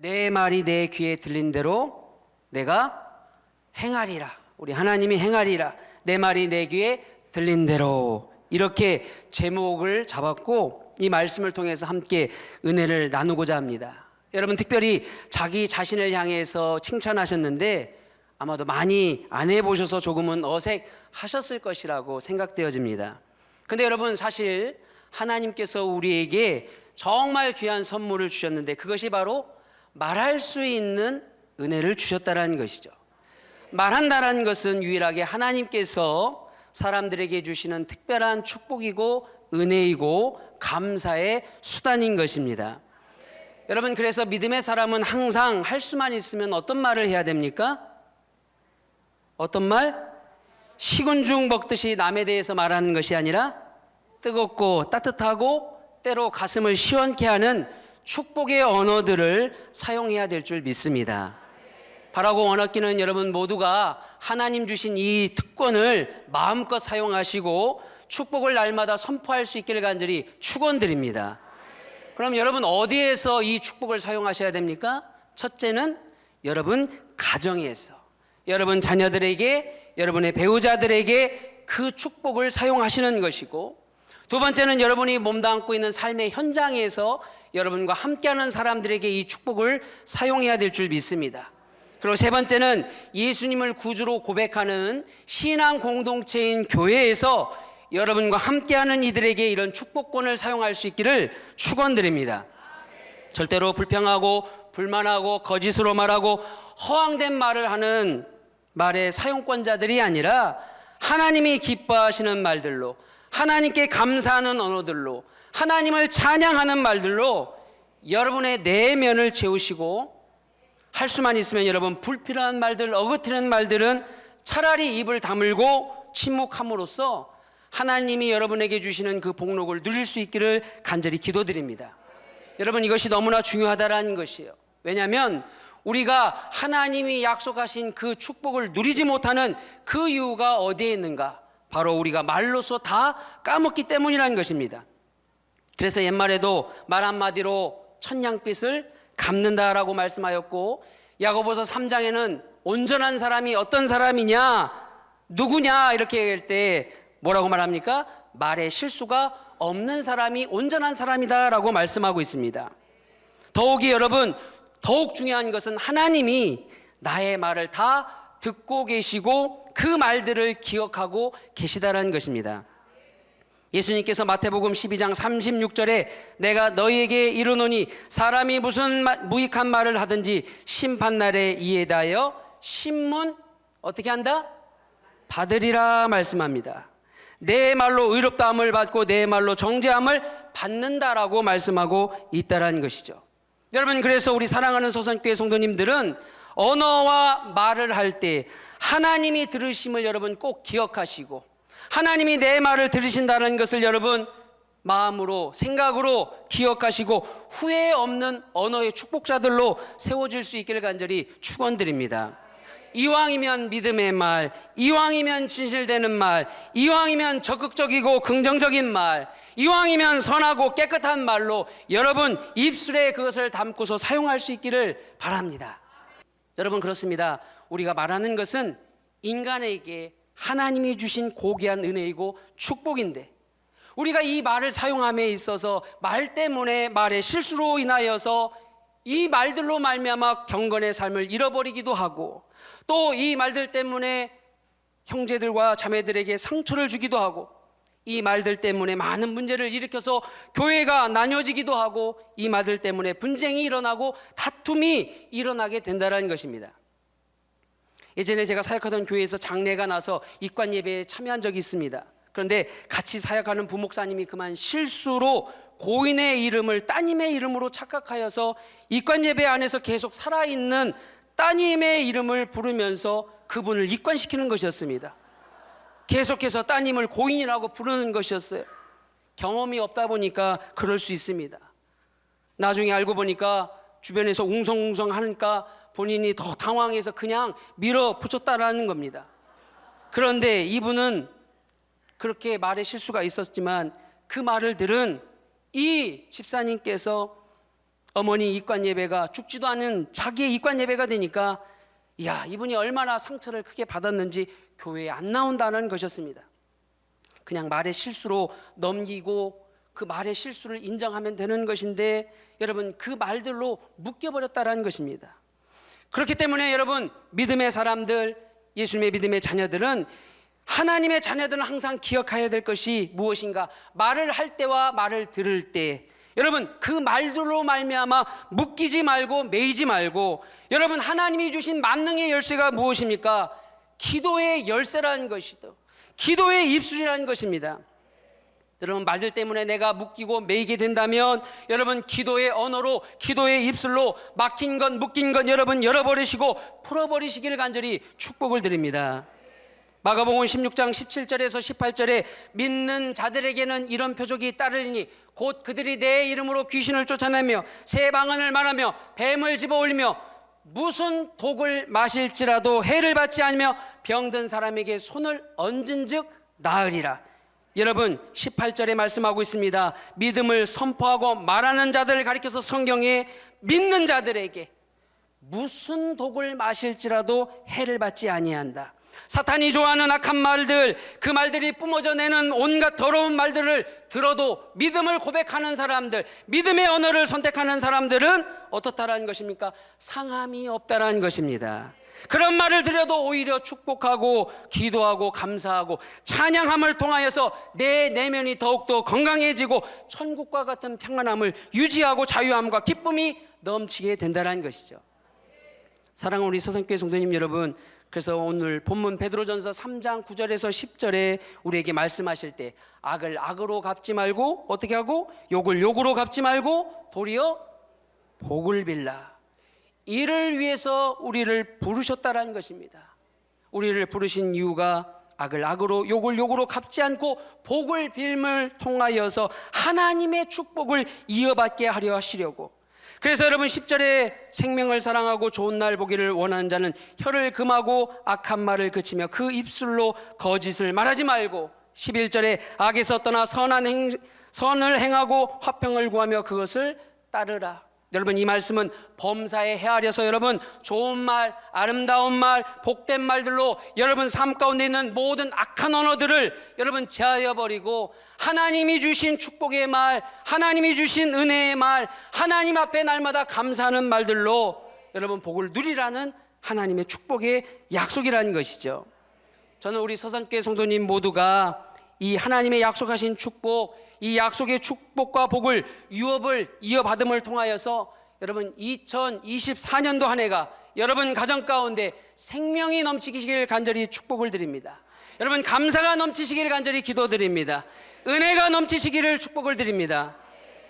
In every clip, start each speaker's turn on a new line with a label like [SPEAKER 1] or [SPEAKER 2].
[SPEAKER 1] 내 말이 내 귀에 들린 대로 내가 행하리라. 우리 하나님이 행하리라. 내 말이 내 귀에 들린 대로. 이렇게 제목을 잡았고 이 말씀을 통해서 함께 은혜를 나누고자 합니다. 여러분, 특별히 자기 자신을 향해서 칭찬하셨는데 아마도 많이 안 해보셔서 조금은 어색하셨을 것이라고 생각되어집니다. 근데 여러분, 사실 하나님께서 우리에게 정말 귀한 선물을 주셨는데 그것이 바로 말할 수 있는 은혜를 주셨다는 것이죠. 말한다는 것은 유일하게 하나님께서 사람들에게 주시는 특별한 축복이고 은혜이고 감사의 수단인 것입니다. 여러분, 그래서 믿음의 사람은 항상 할 수만 있으면 어떤 말을 해야 됩니까? 어떤 말? 식은 죽 먹듯이 남에 대해서 말하는 것이 아니라 뜨겁고 따뜻하고 때로 가슴을 시원케 하는 축복의 언어들을 사용해야 될 줄 믿습니다. 바라고 원하기는 여러분 모두가 하나님 주신 이 특권을 마음껏 사용하시고 축복을 날마다 선포할 수 있기를 간절히 축원드립니다. 그럼 여러분, 어디에서 이 축복을 사용하셔야 됩니까? 첫째는 여러분 가정에서, 여러분 자녀들에게, 여러분의 배우자들에게 그 축복을 사용하시는 것이고, 두 번째는 여러분이 몸담고 있는 삶의 현장에서 여러분과 함께하는 사람들에게 이 축복을 사용해야 될 줄 믿습니다. 그리고 세 번째는 예수님을 구주로 고백하는 신앙 공동체인 교회에서 여러분과 함께하는 이들에게 이런 축복권을 사용할 수 있기를 축원드립니다. 절대로 불평하고 불만하고 거짓으로 말하고 허황된 말을 하는 말의 사용권자들이 아니라 하나님이 기뻐하시는 말들로, 하나님께 감사하는 언어들로, 하나님을 찬양하는 말들로 여러분의 내면을 채우시고, 할 수만 있으면 여러분 불필요한 말들, 어긋트는 말들은 차라리 입을 다물고 침묵함으로써 하나님이 여러분에게 주시는 그 복록을 누릴 수 있기를 간절히 기도드립니다. 여러분, 이것이 너무나 중요하다라는 것이에요. 왜냐하면 우리가 하나님이 약속하신 그 축복을 누리지 못하는 그 이유가 어디에 있는가? 바로 우리가 말로서 다 까먹기 때문이라는 것입니다. 그래서 옛말에도 말 한마디로 천냥빚을 갚는다라고 말씀하였고, 야고보서 3장에는 온전한 사람이 어떤 사람이냐, 누구냐 이렇게 얘기할 때 뭐라고 말합니까? 말에 실수가 없는 사람이 온전한 사람이다라고 말씀하고 있습니다. 더욱이 여러분, 더욱 중요한 것은 하나님이 나의 말을 다 듣고 계시고 그 말들을 기억하고 계시다라는 것입니다. 예수님께서 마태복음 12장 36절에 내가 너희에게 이르노니 사람이 무슨 무익한 말을 하든지 심판날에 이에 대하여 신문 어떻게 한다? 받으리라 말씀합니다. 내 말로 의롭다함을 받고 내 말로 정죄함을 받는다라고 말씀하고 있다라는 것이죠. 여러분, 그래서 우리 사랑하는 서선교회 성도님들은 언어와 말을 할 때 하나님이 들으심을 여러분 꼭 기억하시고, 하나님이 내 말을 들으신다는 것을 여러분 마음으로, 생각으로 기억하시고 후회 없는 언어의 축복자들로 세워질 수 있기를 간절히 축원드립니다. 이왕이면 믿음의 말, 이왕이면 진실되는 말, 이왕이면 적극적이고 긍정적인 말, 이왕이면 선하고 깨끗한 말로 여러분 입술에 그것을 담고서 사용할 수 있기를 바랍니다. 여러분, 그렇습니다. 우리가 말하는 것은 인간에게 하나님이 주신 고귀한 은혜이고 축복인데, 우리가 이 말을 사용함에 있어서 말 때문에 말의 실수로 인하여서 이 말들로 말미암아 경건의 삶을 잃어버리기도 하고, 또 이 말들 때문에 형제들과 자매들에게 상처를 주기도 하고, 이 말들 때문에 많은 문제를 일으켜서 교회가 나뉘어지기도 하고, 이 말들 때문에 분쟁이 일어나고 다툼이 일어나게 된다는 것입니다. 예전에 제가 사역하던 교회에서 장례가 나서 입관 예배에 참여한 적이 있습니다. 그런데 같이 사역하는 부목사님이 그만 실수로 고인의 이름을 따님의 이름으로 착각하여서 입관 예배 안에서 계속 살아있는 따님의 이름을 부르면서 그분을 입관시키는 것이었습니다. 계속해서 따님을 고인이라고 부르는 것이었어요. 경험이 없다 보니까 그럴 수 있습니다. 나중에 알고 보니까 주변에서 웅성웅성 하니까 본인이 더 당황해서 그냥 밀어붙였다라는 겁니다. 그런데 이분은 그렇게 말에 실수가 있었지만 그 말을 들은 이 집사님께서 어머니 입관 예배가 죽지도 않은 자기의 입관 예배가 되니까 야, 이분이 얼마나 상처를 크게 받았는지 교회에 안 나온다는 것이었습니다. 그냥 말의 실수로 넘기고 그 말의 실수를 인정하면 되는 것인데 여러분 그 말들로 묶여버렸다는 것입니다. 그렇기 때문에 여러분 믿음의 사람들, 예수님의 믿음의 자녀들은 하나님의 자녀들은 항상 기억해야 될 것이 무엇인가? 말을 할 때와 말을 들을 때 여러분 그 말들로 말미암아 묶이지 말고 매이지 말고 여러분 하나님이 주신 만능의 열쇠가 무엇입니까? 기도의 열쇠라는 것이다. 기도의 입술이라는 것입니다. 여러분 말들 때문에 내가 묶이고 매이게 된다면 여러분 기도의 언어로 기도의 입술로 막힌 것 묶인 것 여러분 열어버리시고 풀어버리시기를 간절히 축복을 드립니다. 마가복음 16장 17절에서 18절에 믿는 자들에게는 이런 표적이 따르리니 곧 그들이 내 이름으로 귀신을 쫓아내며 새 방언을 말하며 뱀을 집어올리며 무슨 독을 마실지라도 해를 받지 않으며 병든 사람에게 손을 얹은 즉 나으리라. 여러분 18절에 말씀하고 있습니다. 믿음을 선포하고 말하는 자들을 가리켜서 성경에 믿는 자들에게 무슨 독을 마실지라도 해를 받지 아니한다. 사탄이 좋아하는 악한 말들, 그 말들이 뿜어져내는 온갖 더러운 말들을 들어도 믿음을 고백하는 사람들, 믿음의 언어를 선택하는 사람들은 어떻다라는 것입니까? 상함이 없다라는 것입니다. 그런 말을 들어도 오히려 축복하고 기도하고 감사하고 찬양함을 통하여서 내 내면이 더욱더 건강해지고 천국과 같은 평안함을 유지하고 자유함과 기쁨이 넘치게 된다는 것이죠. 사랑하는 우리 서산교회 성도님 여러분, 그래서 오늘 본문 베드로전서 3장 9절에서 10절에 우리에게 말씀하실 때 악을 악으로 갚지 말고 어떻게 하고 욕을 욕으로 갚지 말고 도리어 복을 빌라. 이를 위해서 우리를 부르셨다라는 것입니다. 우리를 부르신 이유가 악을 악으로 욕을 욕으로 갚지 않고 복을 빌음을 통하여서 하나님의 축복을 이어받게 하려 하시려고. 그래서 여러분 10절에 생명을 사랑하고 좋은 날 보기를 원하는 자는 혀를 금하고 악한 말을 그치며 그 입술로 거짓을 말하지 말고 11절에 악에서 떠나 선을 행하고 화평을 구하며 그것을 따르라. 여러분 이 말씀은 범사에 헤아려서 여러분 좋은 말, 아름다운 말, 복된 말들로 여러분 삶 가운데 있는 모든 악한 언어들을 여러분 제하여 버리고 하나님이 주신 축복의 말, 하나님이 주신 은혜의 말, 하나님 앞에 날마다 감사하는 말들로 여러분 복을 누리라는 하나님의 축복의 약속이라는 것이죠. 저는 우리 서산교회 성도님 모두가 이 하나님의 약속하신 축복, 이 약속의 축복과 복을 유업을 이어받음을 통하여서 여러분 2024년도 한 해가 여러분 가정 가운데 생명이 넘치시길 간절히 축복을 드립니다. 여러분 감사가 넘치시길 간절히 기도드립니다. 은혜가 넘치시기를 축복을 드립니다.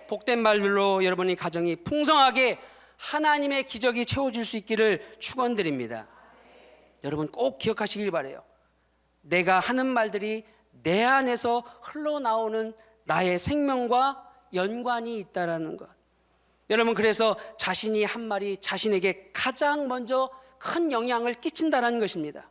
[SPEAKER 1] 복된 말들로 여러분의 가정이 풍성하게 하나님의 기적이 채워질 수 있기를 축원드립니다. 여러분 꼭 기억하시길 바라요. 내가 하는 말들이 내 안에서 흘러나오는 나의 생명과 연관이 있다라는 것. 여러분 그래서 자신이 한 말이 자신에게 가장 먼저 큰 영향을 끼친다라는 것입니다.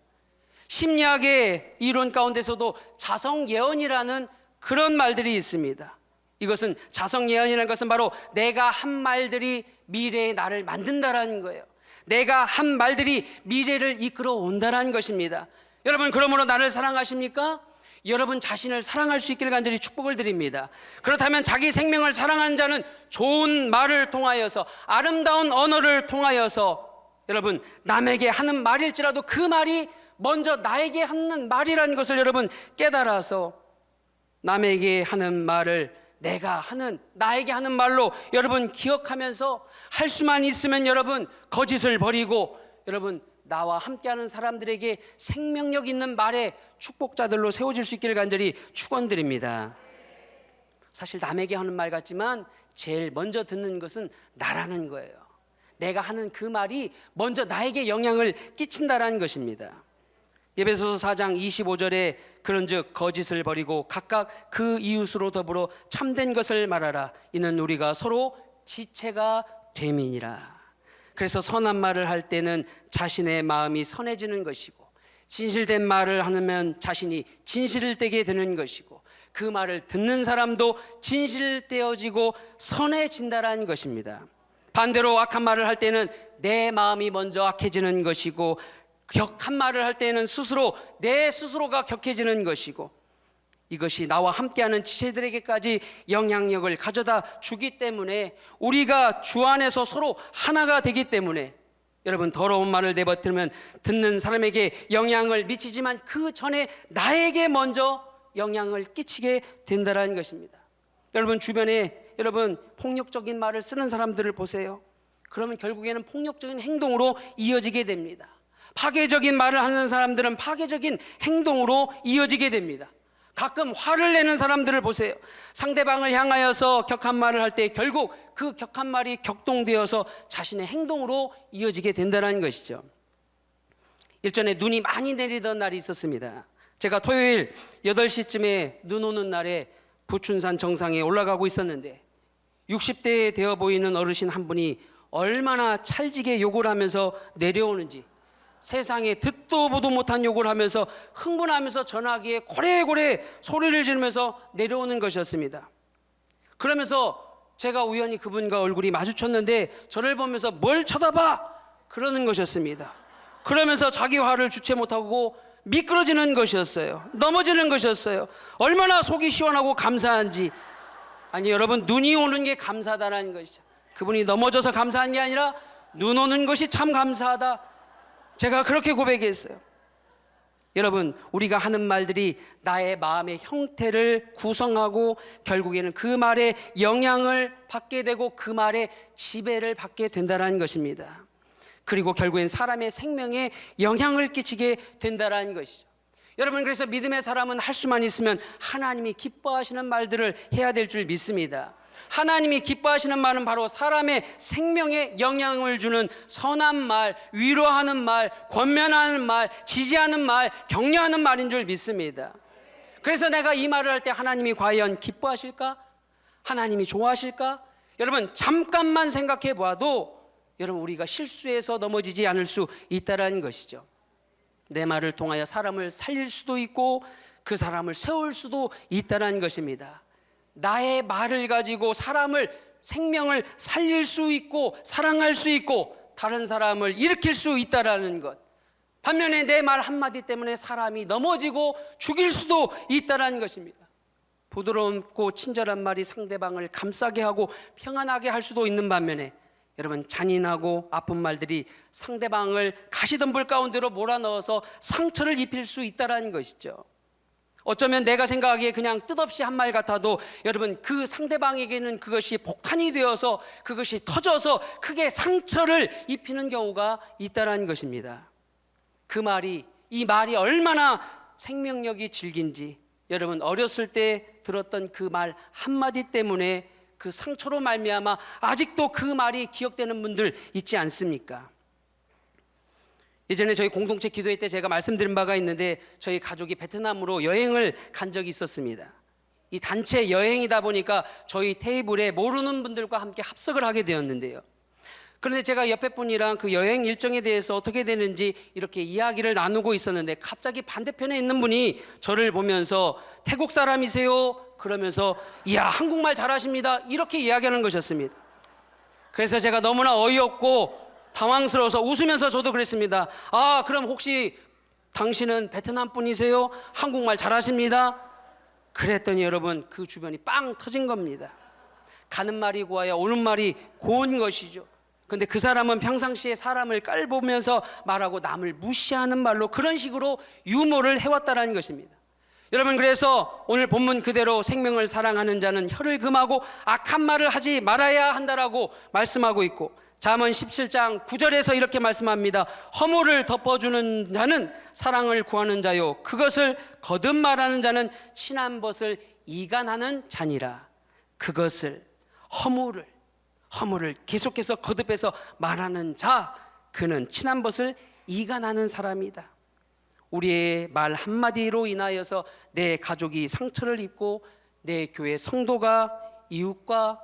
[SPEAKER 1] 심리학의 이론 가운데서도 자성예언이라는 그런 말들이 있습니다. 이것은 자성예언이라는 것은 바로 내가 한 말들이 미래의 나를 만든다라는 거예요. 내가 한 말들이 미래를 이끌어 온다라는 것입니다. 여러분 그러므로 나를 사랑하십니까? 여러분 자신을 사랑할 수 있기를 간절히 축복을 드립니다. 그렇다면 자기 생명을 사랑하는 자는 좋은 말을 통하여서 아름다운 언어를 통하여서 여러분 남에게 하는 말일지라도 그 말이 먼저 나에게 하는 말이라는 것을 여러분 깨달아서 남에게 하는 말을 내가 하는 나에게 하는 말로 여러분 기억하면서 할 수만 있으면 여러분 거짓을 버리고 여러분 나와 함께하는 사람들에게 생명력 있는 말의 축복자들로 세워질 수 있기를 간절히 축원드립니다. 사실 남에게 하는 말 같지만 제일 먼저 듣는 것은 나라는 거예요. 내가 하는 그 말이 먼저 나에게 영향을 끼친다라는 것입니다. 에베소서 4장 25절에 그런즉 거짓을 버리고 각각 그 이웃으로 더불어 참된 것을 말하라. 이는 우리가 서로 지체가 됨이니라. 그래서 선한 말을 할 때는 자신의 마음이 선해지는 것이고 진실된 말을 하면 자신이 진실되게 되는 것이고 그 말을 듣는 사람도 진실되어지고 선해진다라는 것입니다. 반대로 악한 말을 할 때는 내 마음이 먼저 악해지는 것이고, 격한 말을 할 때는 내 스스로가 격해지는 것이고, 이것이 나와 함께하는 지체들에게까지 영향력을 가져다 주기 때문에, 우리가 주 안에서 서로 하나가 되기 때문에, 여러분, 더러운 말을 내뱉으면 듣는 사람에게 영향을 미치지만 그 전에 나에게 먼저 영향을 끼치게 된다는 것입니다. 여러분, 주변에 폭력적인 말을 쓰는 사람들을 보세요. 그러면 결국에는 폭력적인 행동으로 이어지게 됩니다. 파괴적인 말을 하는 사람들은 파괴적인 행동으로 이어지게 됩니다. 가끔 화를 내는 사람들을 보세요. 상대방을 향하여서 격한 말을 할 때 결국 그 격한 말이 격동되어서 자신의 행동으로 이어지게 된다는 것이죠. 일전에 눈이 많이 내리던 날이 있었습니다. 제가 토요일 8시쯤에 눈 오는 날에 부춘산 정상에 올라가고 있었는데, 60대 되어 보이는 어르신 한 분이 얼마나 찰지게 욕을 하면서 내려오는지, 세상에 듣도 보도 못한 욕을 하면서 흥분하면서 전화기에 고래고래 소리를 지르면서 내려오는 것이었습니다. 그러면서 제가 우연히 그분과 얼굴이 마주쳤는데 저를 보면서 뭘 쳐다봐? 그러는 것이었습니다. 그러면서 자기 화를 주체 못하고 미끄러지는 것이었어요. 넘어지는 것이었어요. 얼마나 속이 시원하고 감사한지. 아니, 여러분, 눈이 오는 게 감사하다는 것이죠. 그분이 넘어져서 감사한 게 아니라 눈 오는 것이 참 감사하다, 제가 그렇게 고백했어요. 여러분, 우리가 하는 말들이 나의 마음의 형태를 구성하고 결국에는 그 말에 영향을 받게 되고 그 말에 지배를 받게 된다는 것입니다. 그리고 결국엔 사람의 생명에 영향을 끼치게 된다는 것이죠. 여러분, 그래서 믿음의 사람은 할 수만 있으면 하나님이 기뻐하시는 말들을 해야 될 줄 믿습니다. 하나님이 기뻐하시는 말은 바로 사람의 생명에 영향을 주는 선한 말, 위로하는 말, 권면하는 말, 지지하는 말, 격려하는 말인 줄 믿습니다. 그래서 내가 이 말을 할 때 하나님이 과연 기뻐하실까? 하나님이 좋아하실까? 여러분, 잠깐만 생각해 보아도 여러분, 우리가 실수해서 넘어지지 않을 수 있다는 것이죠. 내 말을 통하여 사람을 살릴 수도 있고 그 사람을 세울 수도 있다는 것입니다. 나의 말을 가지고 사람을, 생명을 살릴 수 있고 사랑할 수 있고 다른 사람을 일으킬 수 있다는 것. 반면에 내 말 한마디 때문에 사람이 넘어지고 죽일 수도 있다는 것입니다. 부드럽고 친절한 말이 상대방을 감싸게 하고 평안하게 할 수도 있는 반면에, 여러분, 잔인하고 아픈 말들이 상대방을 가시덤불 가운데로 몰아넣어서 상처를 입힐 수 있다는 것이죠. 어쩌면 내가 생각하기에 그냥 뜻없이 한 말 같아도 여러분, 그 상대방에게는 그것이 폭탄이 되어서 그것이 터져서 크게 상처를 입히는 경우가 있다는 것입니다. 이 말이 얼마나 생명력이 질긴지, 여러분, 어렸을 때 들었던 그 말 한마디 때문에 그 상처로 말미암아 아직도 그 말이 기억되는 분들 있지 않습니까? 예전에 저희 공동체 기도회 때 제가 말씀드린 바가 있는데, 저희 가족이 베트남으로 여행을 간 적이 있었습니다. 이 단체 여행이다 보니까 저희 테이블에 모르는 분들과 함께 합석을 하게 되었는데요. 그런데 제가 옆에 분이랑 그 여행 일정에 대해서 어떻게 되는지 이렇게 이야기를 나누고 있었는데, 갑자기 반대편에 있는 분이 저를 보면서 태국 사람이세요? 그러면서 이야, 한국말 잘하십니다, 이렇게 이야기하는 것이었습니다. 그래서 제가 너무나 어이없고 당황스러워서 웃으면서 저도 그랬습니다. 아, 그럼 혹시 당신은 베트남 분이세요? 한국말 잘하십니다. 그랬더니 여러분, 그 주변이 빵 터진 겁니다. 가는 말이 고와야 오는 말이 고운 것이죠. 근데 그 사람은 평상시에 사람을 깔보면서 말하고 남을 무시하는 말로 그런 식으로 유머를 해왔다는 것입니다. 여러분, 그래서 오늘 본문 그대로 생명을 사랑하는 자는 혀를 금하고 악한 말을 하지 말아야 한다라고 말씀하고 있고, 잠언 17장 9절에서 이렇게 말씀합니다. 허물을 덮어주는 자는 사랑을 구하는 자요, 그것을 거듭 말하는 자는 친한 것을 이간하는 자니라. 그것을, 허물을 계속해서 거듭해서 말하는 자, 그는 친한 것을 이간하는 사람이다. 우리의 말 한마디로 인하여서 내 가족이 상처를 입고 내 교회 성도가, 이웃과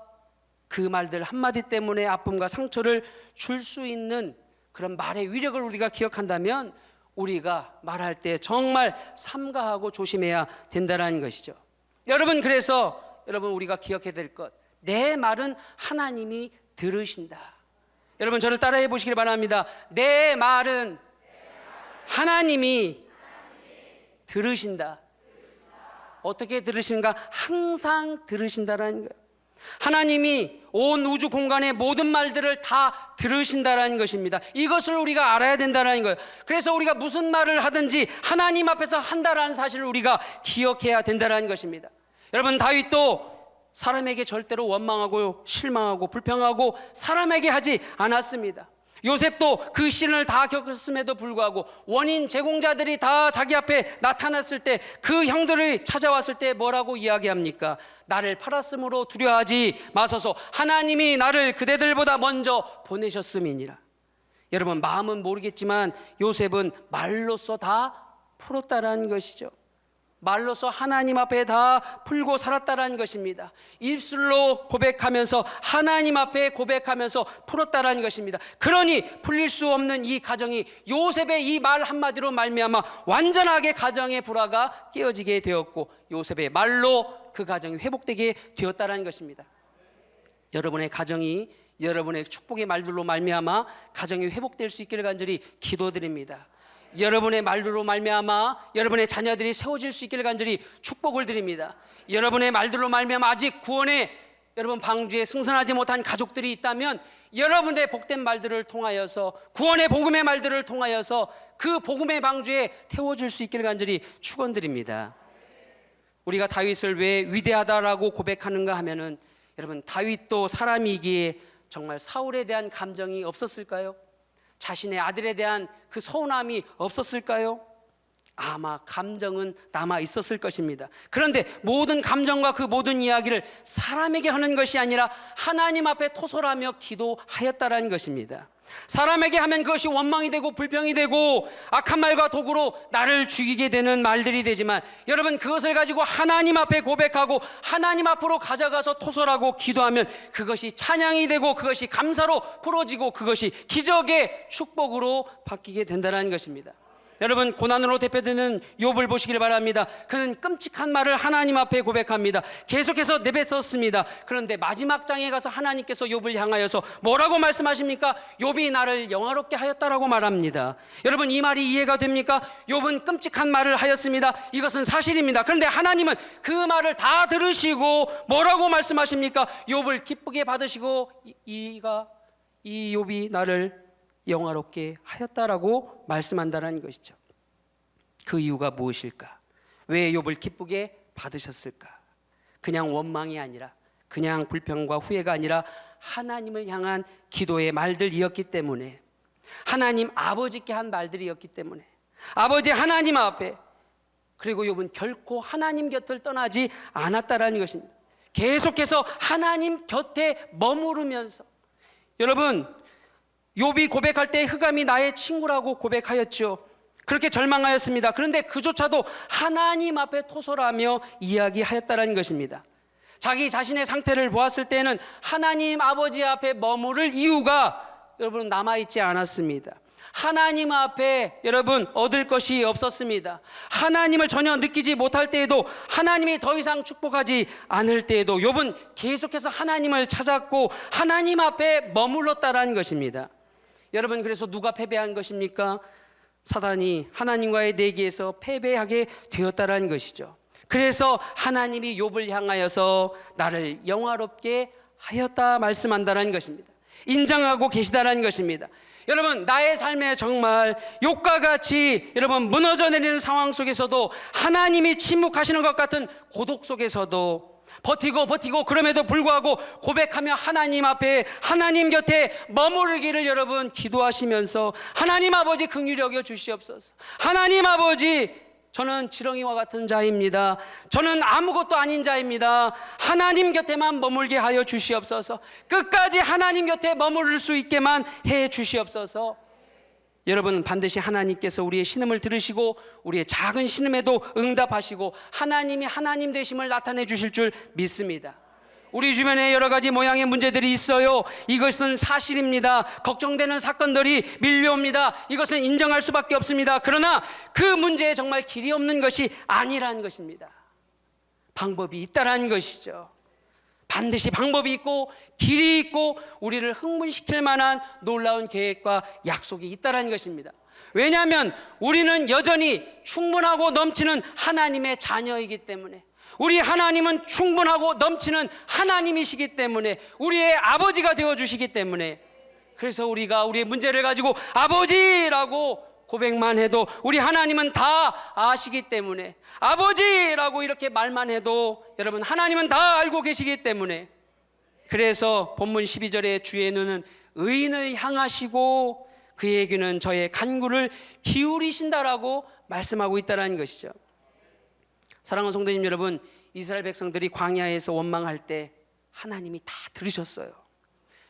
[SPEAKER 1] 그 말들 한마디 때문에 아픔과 상처를 줄 수 있는 그런 말의 위력을 우리가 기억한다면 우리가 말할 때 정말 삼가하고 조심해야 된다는 것이죠. 여러분, 그래서 여러분, 우리가 기억해야 될 것, 내 말은 하나님이 들으신다. 여러분 저를 따라해 보시길 바랍니다. 내 말은 하나님이 들으신다. 어떻게 들으시는가? 항상 들으신다라는 거예요. 하나님이 온 우주 공간의 모든 말들을 다 들으신다라는 것입니다. 이것을 우리가 알아야 된다라는 거예요. 그래서 우리가 무슨 말을 하든지 하나님 앞에서 한다라는 사실을 우리가 기억해야 된다라는 것입니다. 여러분 다윗도 사람에게 절대로 원망하고 실망하고 불평하고 사람에게 하지 않았습니다. 요셉도 그 시련을 다 겪었음에도 불구하고 원인 제공자들이 다 자기 앞에 나타났을 때 그 형들이 찾아왔을 때 뭐라고 이야기합니까? 나를 팔았으므로 두려워하지 마소서. 하나님이 나를 그대들보다 먼저 보내셨음이니라. 여러분 마음은 모르겠지만 요셉은 말로써 다 풀었다라는 것이죠. 말로써 하나님 앞에 다 풀고 살았다라는 것입니다. 입술로 고백하면서 하나님 앞에 고백하면서 풀었다라는 것입니다. 그러니 풀릴 수 없는 이 가정이 요셉의 이 말 한마디로 말미암아 완전하게 가정의 불화가 깨어지게 되었고 요셉의 말로 그 가정이 회복되게 되었다라는 것입니다. 여러분의 가정이 여러분의 축복의 말들로 말미암아 가정이 회복될 수 있기를 간절히 기도드립니다. 여러분의 말들로 말미암아 여러분의 자녀들이 세워질 수 있기를 간절히 축복을 드립니다. 여러분의 말들로 말미암아 아직 구원의 여러분 방주에 승선하지 못한 가족들이 있다면 여러분의 복된 말들을 통하여서 구원의 복음의 말들을 통하여서 그 복음의 방주에 태워줄 수 있기를 간절히 축원드립니다. 우리가 다윗을 왜 위대하다라고 고백하는가 하면은 여러분 다윗도 사람이기에 정말 사울에 대한 감정이 없었을까요? 자신의 아들에 대한 그 서운함이 없었을까요? 아마 감정은 남아 있었을 것입니다. 그런데 모든 감정과 그 모든 이야기를 사람에게 하는 것이 아니라 하나님 앞에 토설하며 기도하였다라는 것입니다. 사람에게 하면 그것이 원망이 되고 불평이 되고 악한 말과 도구로 나를 죽이게 되는 말들이 되지만 여러분 그것을 가지고 하나님 앞에 고백하고 하나님 앞으로 가져가서 토설하고 기도하면 그것이 찬양이 되고 그것이 감사로 풀어지고 그것이 기적의 축복으로 바뀌게 된다는 것입니다. 여러분 고난으로 대표되는 욥을 보시길 바랍니다. 그는 끔찍한 말을 하나님 앞에 고백합니다. 계속해서 내뱉었습니다. 그런데 마지막 장에 가서 하나님께서 욥을 향하여서 뭐라고 말씀하십니까? 욥이 나를 영화롭게 하였다라고 말합니다. 여러분 이 말이 이해가 됩니까? 욥은 끔찍한 말을 하였습니다. 이것은 사실입니다. 그런데 하나님은 그 말을 다 들으시고 뭐라고 말씀하십니까? 욥을 기쁘게 받으시고 이 욥이 나를 영화롭게 하였다라고 말씀한다는 것이죠. 그 이유가 무엇일까? 왜 욥을 기쁘게 받으셨을까? 그냥 원망이 아니라 그냥 불평과 후회가 아니라 하나님을 향한 기도의 말들이었기 때문에 하나님 아버지께 한 말들이었기 때문에 아버지 하나님 앞에 그리고 욥은 결코 하나님 곁을 떠나지 않았다라는 것입니다. 계속해서 하나님 곁에 머무르면서 여러분 욥이 고백할 때 흑암이 나의 친구라고 고백하였죠. 그렇게 절망하였습니다. 그런데 그조차도 하나님 앞에 토설하며 이야기하였다는 것입니다. 자기 자신의 상태를 보았을 때는 하나님 아버지 앞에 머무를 이유가 여러분 남아있지 않았습니다. 하나님 앞에 여러분 얻을 것이 없었습니다. 하나님을 전혀 느끼지 못할 때에도 하나님이 더 이상 축복하지 않을 때에도 욥은 계속해서 하나님을 찾았고 하나님 앞에 머물렀다라는 것입니다. 여러분 그래서 누가 패배한 것입니까? 사단이 하나님과의 내기에서 패배하게 되었다라는 것이죠. 그래서 하나님이 욥을 향하여서 나를 영화롭게 하였다 말씀한다라는 것입니다. 인정하고 계시다라는 것입니다. 여러분 나의 삶에 정말 욥과 같이 여러분 무너져 내리는 상황 속에서도 하나님이 침묵하시는 것 같은 고독 속에서도 버티고 그럼에도 불구하고 고백하며 하나님 앞에 하나님 곁에 머무르기를 여러분 기도하시면서 하나님 아버지 긍휼히 여겨 주시옵소서. 하나님 아버지 저는 지렁이와 같은 자입니다. 저는 아무것도 아닌 자입니다. 하나님 곁에만 머물게 하여 주시옵소서. 끝까지 하나님 곁에 머무를 수 있게만 해 주시옵소서. 여러분 반드시 하나님께서 우리의 신음을 들으시고 우리의 작은 신음에도 응답하시고 하나님이 하나님 되심을 나타내 주실 줄 믿습니다. 우리 주변에 여러 가지 모양의 문제들이 있어요. 이것은 사실입니다. 걱정되는 사건들이 밀려옵니다. 이것은 인정할 수밖에 없습니다. 그러나 그 문제에 정말 길이 없는 것이 아니라는 것입니다. 방법이 있다라는 것이죠. 반드시 방법이 있고 길이 있고 우리를 흥분시킬 만한 놀라운 계획과 약속이 있다는 것입니다. 왜냐하면 우리는 여전히 충분하고 넘치는 하나님의 자녀이기 때문에, 우리 하나님은 충분하고 넘치는 하나님이시기 때문에, 우리의 아버지가 되어주시기 때문에, 그래서 우리가 우리의 문제를 가지고 아버지라고 고백만 해도 우리 하나님은 다 아시기 때문에, 아버지라고 이렇게 말만 해도 여러분 하나님은 다 알고 계시기 때문에, 그래서 본문 12절에 주의 눈은 의인을 향하시고 그의 귀는 저의 간구를 기울이신다라고 말씀하고 있다는 것이죠. 사랑하는 성도님 여러분, 이스라엘 백성들이 광야에서 원망할 때 하나님이 다 들으셨어요.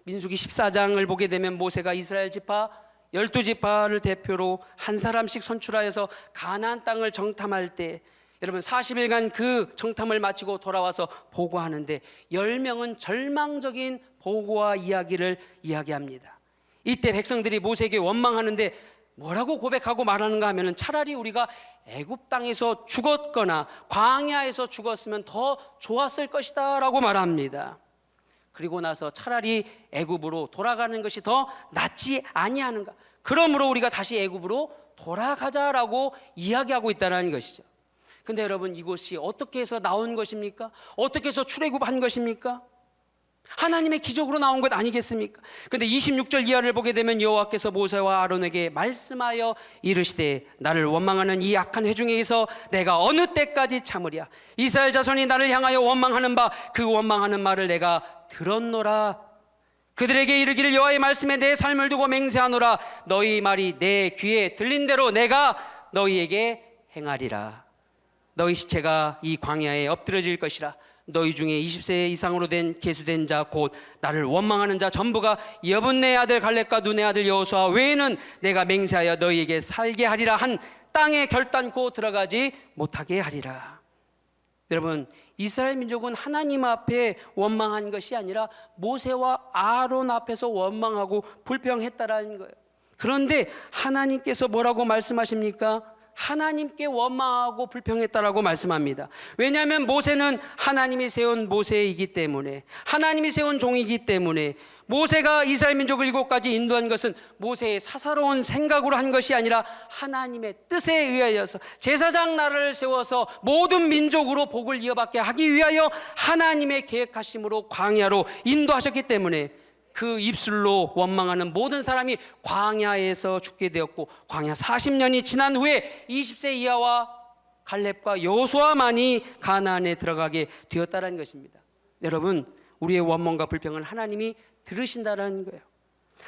[SPEAKER 1] 민수기 14장을 보게 되면 모세가 이스라엘 지파 12지파를 대표로 한 사람씩 선출하여서 가나안 땅을 정탐할 때, 여러분 40일간 그 정탐을 마치고 돌아와서 보고하는데 10명은 절망적인 보고와 이야기를 이야기합니다. 이때 백성들이 모세에게 원망하는데 뭐라고 고백하고 말하는가 하면, 차라리 우리가 애굽 땅에서 죽었거나 광야에서 죽었으면 더 좋았을 것이다 라고 말합니다. 그리고 나서 차라리 애굽으로 돌아가는 것이 더 낫지 아니하는가, 그러므로 우리가 다시 애굽으로 돌아가자라고 이야기하고 있다는 것이죠. 근데 여러분, 이곳이 어떻게 해서 나온 것입니까? 어떻게 해서 출애굽한 것입니까? 하나님의 기적으로 나온 것 아니겠습니까? 근데 26절 이하를 보게 되면 여호와께서 모세와 아론에게 말씀하여 이르시되 나를 원망하는 이 악한 회중에게서 내가 어느 때까지 참으랴? 이스라엘 자손이 나를 향하여 원망하는 바 그 원망하는 말을 내가 들었노라. 그들에게 이르기를 여호와의 말씀에 내 삶을 두고 맹세하노라. 너희 말이 내 귀에 들린 대로 내가 너희에게 행하리라. 너희 시체가 이 광야에 엎드려질 것이라. 너희 중에 20세 이상으로 된 계수된 자 곧 나를 원망하는 자 전부가 여분네 아들 갈렙과 눈의 아들 여호수아 외에는 내가 맹세하여 너희에게 살게 하리라 한 땅에 결단코 들어가지 못하게 하리라. 여러분, 이스라엘 민족은 하나님 앞에 원망한 것이 아니라 모세와 아론 앞에서 원망하고 불평했다라는 거예요. 그런데 하나님께서 뭐라고 말씀하십니까? 하나님께 원망하고 불평했다라고 말씀합니다. 왜냐하면 모세는 하나님이 세운 모세이기 때문에, 하나님이 세운 종이기 때문에, 모세가 이스라엘 민족을 일곱까지 인도한 것은 모세의 사사로운 생각으로 한 것이 아니라 하나님의 뜻에 의하여서 제사장 나라를 세워서 모든 민족으로 복을 이어받게 하기 위하여 하나님의 계획하심으로 광야로 인도하셨기 때문에 그 입술로 원망하는 모든 사람이 광야에서 죽게 되었고, 광야 40년이 지난 후에 20세 이하와 갈렙과 여호수아만이 가나안에 들어가게 되었다는 것입니다. 여러분, 우리의 원망과 불평을 하나님이 들으신다는 거예요.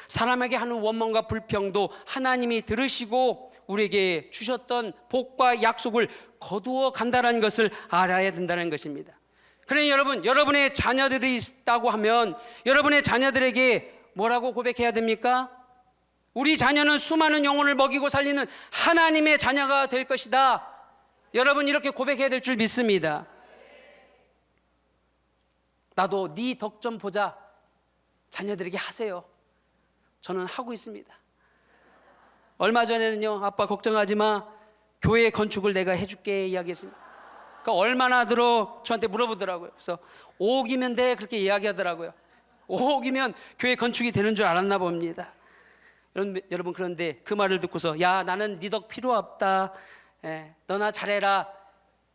[SPEAKER 1] 사람에게 하는 원망과 불평도 하나님이 들으시고 우리에게 주셨던 복과 약속을 거두어 간다는 것을 알아야 된다는 것입니다. 그러니 여러분, 여러분의 자녀들이 있다고 하면 여러분의 자녀들에게 뭐라고 고백해야 됩니까? 우리 자녀는 수많은 영혼을 먹이고 살리는 하나님의 자녀가 될 것이다. 여러분, 이렇게 고백해야 될 줄 믿습니다. 나도 네 덕 좀 보자, 자녀들에게 하세요. 저는 하고 있습니다. 얼마 전에는요, 아빠 걱정하지 마, 교회 건축을 내가 해줄게 이야기했습니다. 그러니까 얼마나 들어 저한테 물어보더라고요. 그래서 5억이면 돼, 그렇게 이야기하더라고요. 5억이면 교회 건축이 되는 줄 알았나 봅니다. 여러분, 그런데 그 말을 듣고서 야, 나는 네 덕 필요 없다, 너나 잘해라,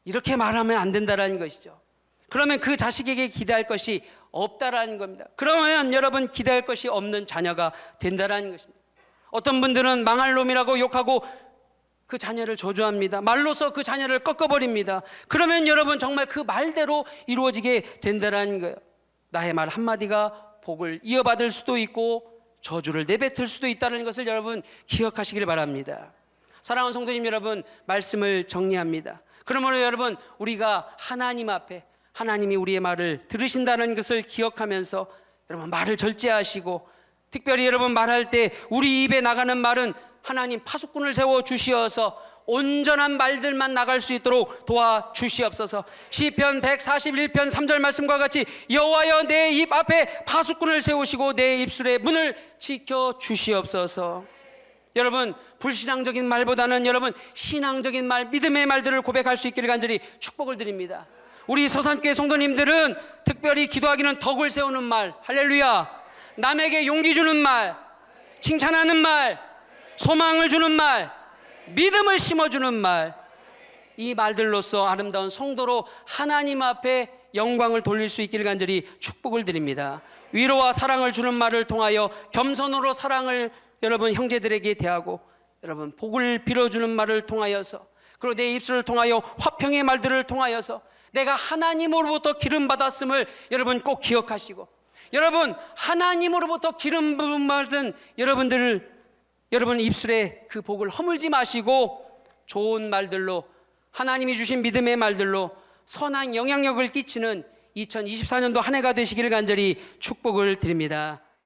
[SPEAKER 1] 이렇게 말하면 안 된다라는 것이죠. 그러면 그 자식에게 기대할 것이 없다라는 겁니다. 그러면 여러분, 기대할 것이 없는 자녀가 된다라는 것입니다. 어떤 분들은 망할 놈이라고 욕하고 그 자녀를 저주합니다. 말로써 그 자녀를 꺾어버립니다. 그러면 여러분, 정말 그 말대로 이루어지게 된다라는 거예요. 나의 말 한마디가 복을 이어받을 수도 있고 저주를 내뱉을 수도 있다는 것을 여러분 기억하시길 바랍니다. 사랑하는 성도님 여러분, 말씀을 정리합니다. 그러므로 여러분, 우리가 하나님 앞에 하나님이 우리의 말을 들으신다는 것을 기억하면서 여러분, 말을 절제하시고, 특별히 여러분 말할 때 우리 입에 나가는 말은 하나님 파수꾼을 세워 주시어서 온전한 말들만 나갈 수 있도록 도와주시옵소서. 시편 141편 3절 말씀과 같이 여호와여, 내 입 앞에 파수꾼을 세우시고 내 입술의 문을 지켜주시옵소서. 여러분, 불신앙적인 말보다는 여러분 신앙적인 말, 믿음의 말들을 고백할 수 있기를 간절히 축복을 드립니다. 우리 서산교회 성도님들은 특별히 기도하기는 덕을 세우는 말, 할렐루야. 남에게 용기 주는 말, 칭찬하는 말, 소망을 주는 말, 믿음을 심어주는 말, 이 말들로서 아름다운 성도로 하나님 앞에 영광을 돌릴 수 있기를 간절히 축복을 드립니다. 위로와 사랑을 주는 말을 통하여 겸손으로 사랑을 여러분 형제들에게 대하고, 여러분 복을 빌어주는 말을 통하여서, 그리고 내 입술을 통하여 화평의 말들을 통하여서 내가 하나님으로부터 기름 받았음을 여러분 꼭 기억하시고, 여러분 하나님으로부터 기름 부음 받은 여러분 입술에 그 복을 허물지 마시고 좋은 말들로, 하나님이 주신 믿음의 말들로 선한 영향력을 끼치는 2024년도 한 해가 되시기를 간절히 축복을 드립니다.